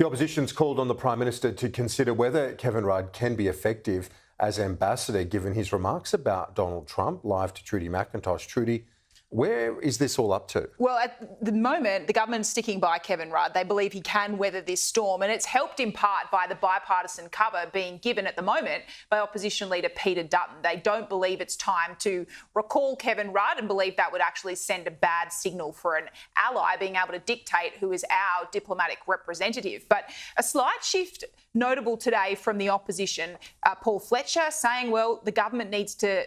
The opposition's called on the Prime Minister to consider whether Kevin Rudd can be effective as ambassador, given his remarks about Donald Trump. Live to Trudy McIntosh. Trudy, where is this all up to? Well, at the moment, the government's sticking by Kevin Rudd. They believe he can weather this storm, and it's helped in part by the bipartisan cover being given at the moment by opposition leader Peter Dutton. They don't believe it's time to recall Kevin Rudd and believe that would actually send a bad signal for an ally being able to dictate who is our diplomatic representative. But a slight shift notable today from the opposition, Paul Fletcher saying, well, the government needs to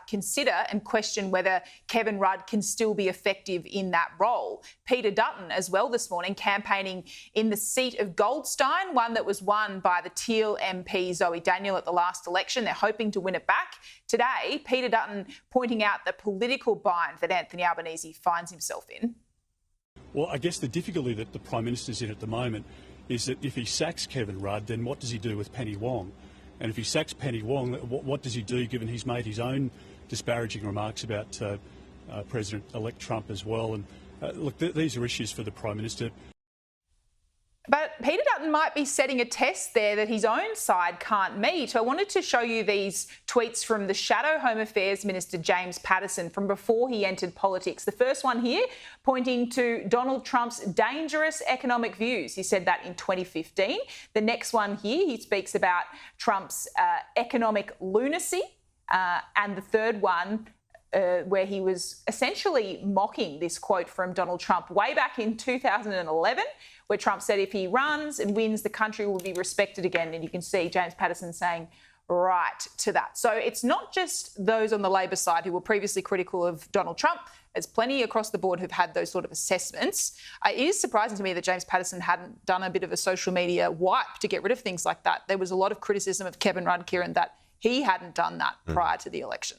consider and question whether Kevin Rudd can still be effective in that role. Peter Dutton as well this morning campaigning in the seat of Goldstein, one that was won by the Teal MP Zoe Daniel at the last election. They're hoping to win it back. Today, Peter Dutton pointing out the political bind that Anthony Albanese finds himself in. Well, I guess the difficulty that the Prime Minister's in at the moment is that if he sacks Kevin Rudd, then what does he do with Penny Wong? And if he sacks Penny Wong, what does he do, given he's made his own disparaging remarks about President-elect Trump as well? And look, these are issues for the Prime Minister. But Peter Dutton might be setting a test there that his own side can't meet. I wanted to show you these tweets from the Shadow Home Affairs Minister James Paterson from before he entered politics. The first one here pointing to Donald Trump's dangerous economic views. He said that in 2015. The next one here, he speaks about Trump's economic lunacy. And the third one, where he was essentially mocking this quote from Donald Trump way back in 2011, where Trump said if he runs and wins, the country will be respected again. And you can see James Paterson saying right to that. So it's not just those on the Labor side who were previously critical of Donald Trump. There's plenty across the board who've had those sort of assessments. It is surprising to me that James Paterson hadn't done a bit of a social media wipe to get rid of things like that. There was a lot of criticism of Kevin Rudd, Kieran, that he hadn't done that prior to the election.